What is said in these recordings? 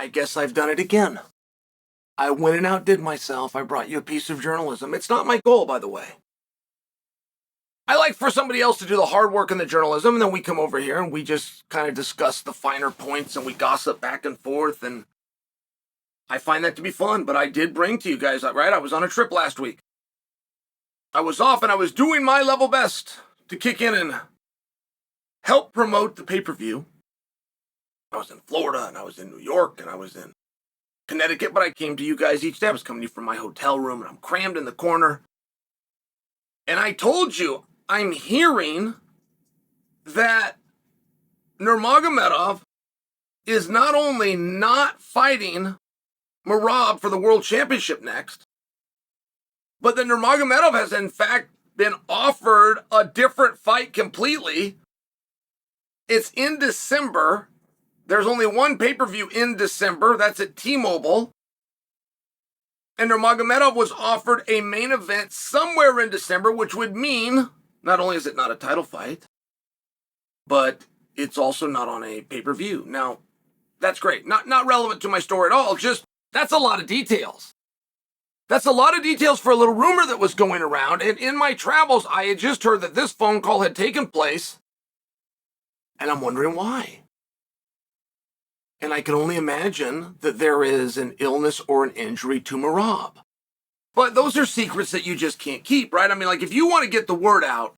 I guess I've done it again. I went and outdid myself. I brought you a piece of journalism. It's not my goal, by the way. I like for somebody else to do the hard work in the journalism, and then we come over here and we just kind of discuss the finer points and we gossip back and forth, and I find that to be fun. But I did bring to you guys, right? I was on a trip last week. I was off and I was doing my level best to kick in and help promote the pay-per-view. I was in Florida, and I was in New York, and I was in Connecticut, but I came to you guys each day. I was coming to you from my hotel room, and I'm crammed in the corner. And I told you, I'm hearing that Nurmagomedov is not only not fighting Merab for the World Championship next, but that Nurmagomedov has in fact been offered a different fight completely. It's in December. There's only one pay-per-view in December. That's at T-Mobile. And Nurmagomedov was offered a main event somewhere in December, which would mean not only is it not a title fight, but it's also not on a pay-per-view. Now, that's great. Not relevant to my story at all. Just, that's a lot of details. That's a lot of details for a little rumor that was going around. And in my travels, I had just heard that this phone call had taken place. And I'm wondering why. And I can only imagine that there is an illness or an injury to Merab. But those are secrets that you just can't keep, right? I mean, like, if you want to get the word out,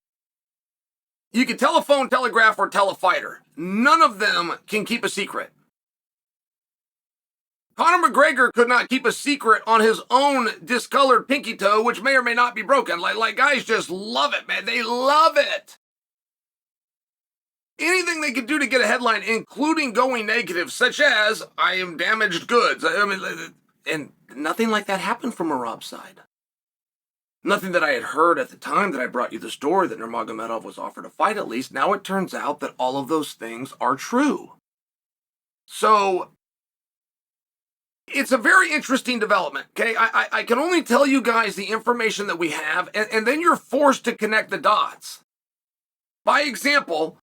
you can telephone, telegraph, or tell a fighter. None of them can keep a secret. Conor McGregor could not keep a secret on his own discolored pinky toe, which may or may not be broken. Like guys just love it, man. They love it. Anything they could do to get a headline, including going negative, such as, I am damaged goods. I mean, and nothing like that happened from Merab's side. Nothing that I had heard at the time that I brought you the story that Nurmagomedov was offered a fight at least. Now it turns out that all of those things are true. So, it's a very interesting development, okay? I can only tell you guys the information that we have, and then you're forced to connect the dots. By example,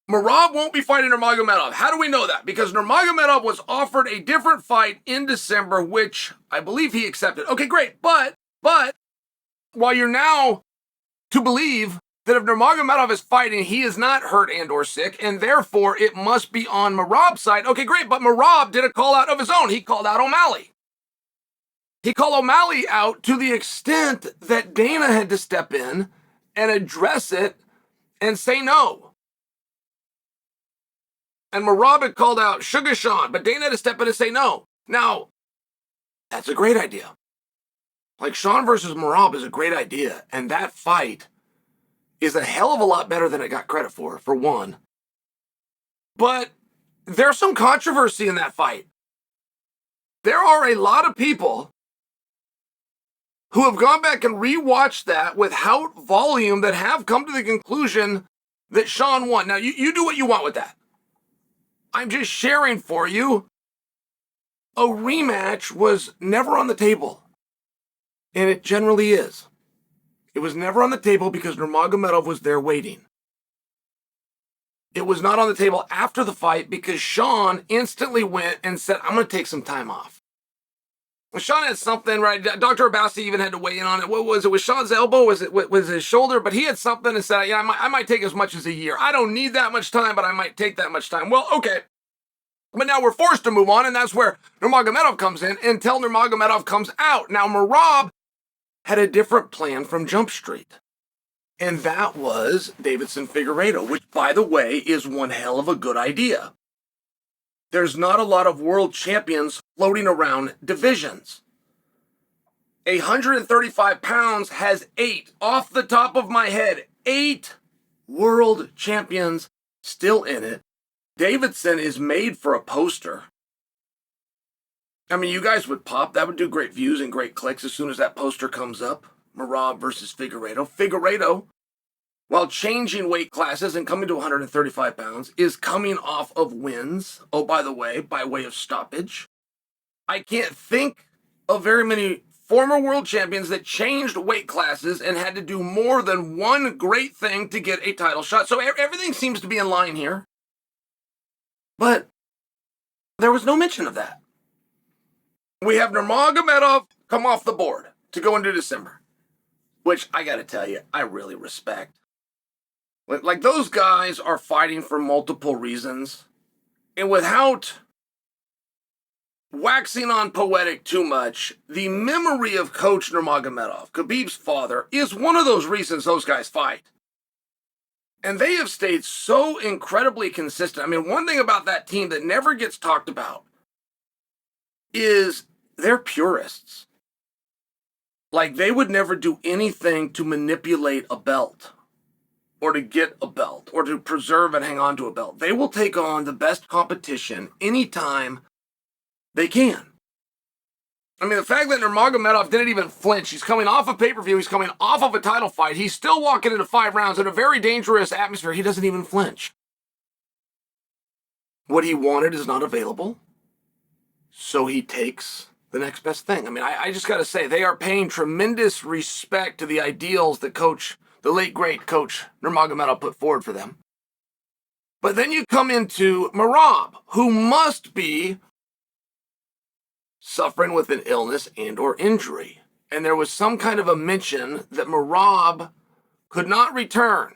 Merab won't be fighting Nurmagomedov. How do we know that? Because Nurmagomedov was offered a different fight in December, which I believe he accepted. Okay, great. But while you're now to believe that if Nurmagomedov is fighting, he is not hurt and or sick, and therefore it must be on Merab's side. Okay, great. But Merab did a call out of his own. He called out O'Malley. He called O'Malley out to the extent that Dana had to step in and address it and say no. And Merab had called out Sugar Sean, but Dana had to step in and say no. Now, that's a great idea. Like, Sean versus Merab is a great idea, and that fight is a hell of a lot better than it got credit for one. But there's some controversy in that fight. There are a lot of people who have gone back and rewatched that without volume that have come to the conclusion that Sean won. Now, you do what you want with that. I'm just sharing for you. A rematch was never on the table. And it generally is. It was never on the table because Nurmagomedov was there waiting. It was not on the table after the fight because Sean instantly went and said, I'm going to take some time off. Well, Sean had something, right? Dr. Abassi even had to weigh in on it. What was it? Was Sean's elbow? Was it his shoulder? But he had something and said, yeah, I might take as much as a year. I don't need that much time, but I might take that much time. Well, okay. But now we're forced to move on, and that's where Nurmagomedov comes in until Nurmagomedov comes out. Now, Merab had a different plan from Jump Street. And that was Deiveson Figueiredo, which, by the way, is one hell of a good idea. There's not a lot of world champions floating around divisions. 135 pounds has 8, off the top of my head, 8 world champions still in it. Deiveson is made for a poster. I mean, you guys would pop. That would do great views and great clicks as soon as that poster comes up. Merab versus Figueiredo. Figueiredo, while changing weight classes and coming to 135 pounds, is coming off of wins. Oh, by the way, by way of stoppage. I can't think of very many former world champions that changed weight classes and had to do more than one great thing to get a title shot. So everything seems to be in line here. But there was no mention of that. We have Nurmagomedov come off the board to go into December, which I got to tell you, I really respect. Like, those guys are fighting for multiple reasons, and without waxing on poetic too much, the memory of Coach Nurmagomedov, Khabib's father, is one of those reasons those guys fight. And they have stayed so incredibly consistent. I mean, one thing about that team that never gets talked about is they're purists. Like, they would never do anything to manipulate a belt or to get a belt or to preserve and hang on to a belt. They will take on the best competition anytime they can. I mean, the fact that Nurmagomedov didn't even flinch, he's coming off a pay-per-view, he's coming off of a title fight, he's still walking into 5 rounds in a very dangerous atmosphere, he doesn't even flinch. What he wanted is not available, so he takes the next best thing. I mean, I just got to say, they are paying tremendous respect to the ideals that the late great Coach Nurmagomedov put forward for them. But then you come into Merab, who must be suffering with an illness and or injury. And there was some kind of a mention that Merab could not return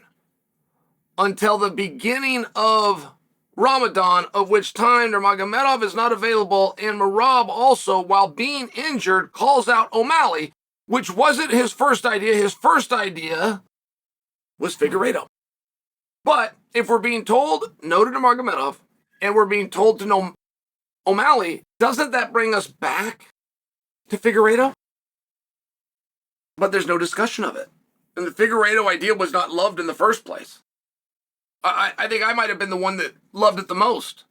until the beginning of Ramadan, of which time Nurmagomedov is not available, and Merab also, while being injured, calls out O'Malley, which wasn't his first idea. His first idea was Figueiredo. But if we're being told no to Nurmagomedov, and we're being told to no O'Malley, doesn't that bring us back to Figueiredo? But there's no discussion of it. And the Figueiredo idea was not loved in the first place. I think I might have been the one that loved it the most.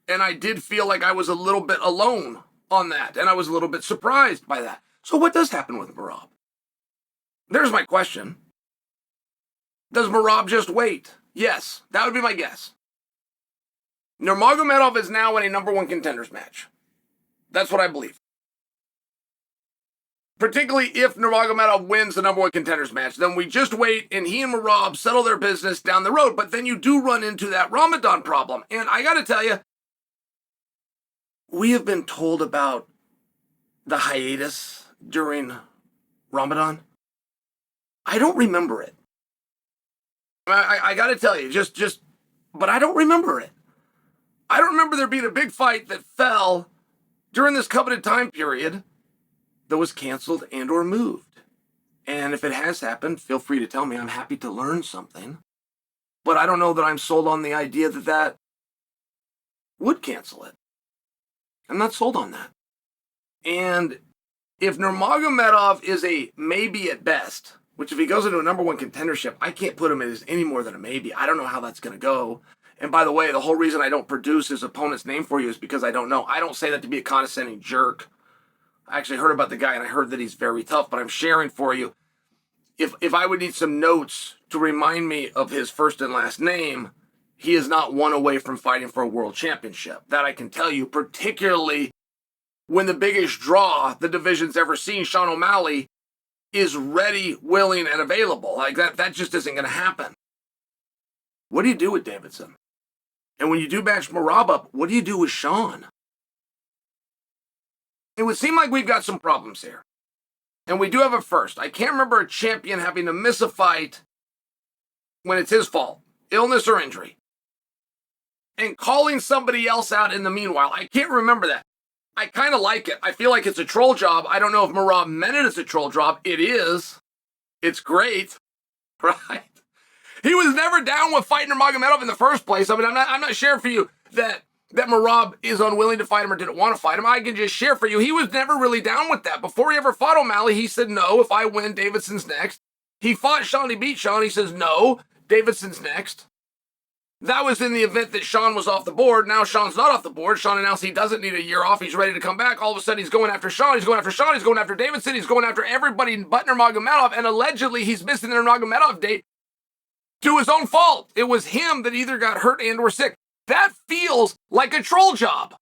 And I did feel like I was a little bit alone on that. And I was a little bit surprised by that. So what does happen with Merab? There's my question. Does Merab just wait? Yes, that would be my guess. Nurmagomedov is now in a number 1 contenders match. That's what I believe. Particularly if Nurmagomedov wins the number 1 contenders match, then we just wait and he and Merab settle their business down the road. But then you do run into that Ramadan problem. And I got to tell you, we have been told about the hiatus during Ramadan. I don't remember it. I got to tell you, but I don't remember it. I don't remember there being a big fight that fell during this coveted time period that was canceled and or moved. And if it has happened, feel free to tell me. I'm happy to learn something. But I don't know that I'm sold on the idea that would cancel it. I'm not sold on that. And if Nurmagomedov is a maybe at best, which if he goes into a number 1 contendership, I can't put him as any more than a maybe. I don't know how that's going to go. And by the way, the whole reason I don't produce his opponent's name for you is because I don't know. I don't say that to be a condescending jerk. I actually heard about the guy and I heard that he's very tough, but I'm sharing for you. If I would need some notes to remind me of his first and last name, he is not one away from fighting for a world championship. That I can tell you, particularly when the biggest draw the division's ever seen, Sean O'Malley, is ready, willing, and available. Like that just isn't going to happen. What do you do with Davidson? And when you do match Merab up, what do you do with Sean? It would seem like we've got some problems here. And we do have a first. I can't remember a champion having to miss a fight when it's his fault, illness or injury, and calling somebody else out in the meanwhile. I can't remember that. I kind of like it. I feel like it's a troll job. I don't know if Merab meant it as a troll job. It is. It's great, right? He was never down with fighting Nurmagomedov in the first place. I mean, I'm not sharing for you that Merab is unwilling to fight him or didn't want to fight him. I can just share for you, he was never really down with that. Before he ever fought O'Malley, he said, no, if I win, Davidson's next. He fought Sean, he beat Sean. He says, no, Davidson's next. That was in the event that Sean was off the board. Now Sean's not off the board. Sean announced he doesn't need a year off. He's ready to come back. All of a sudden, he's going after Sean. He's going after Sean. He's going after Davidson. He's going after everybody but Nurmagomedov. And allegedly, he's missing the Nurmagomedov date to his own fault. It was him that either got hurt and or sick. That feels like a troll job.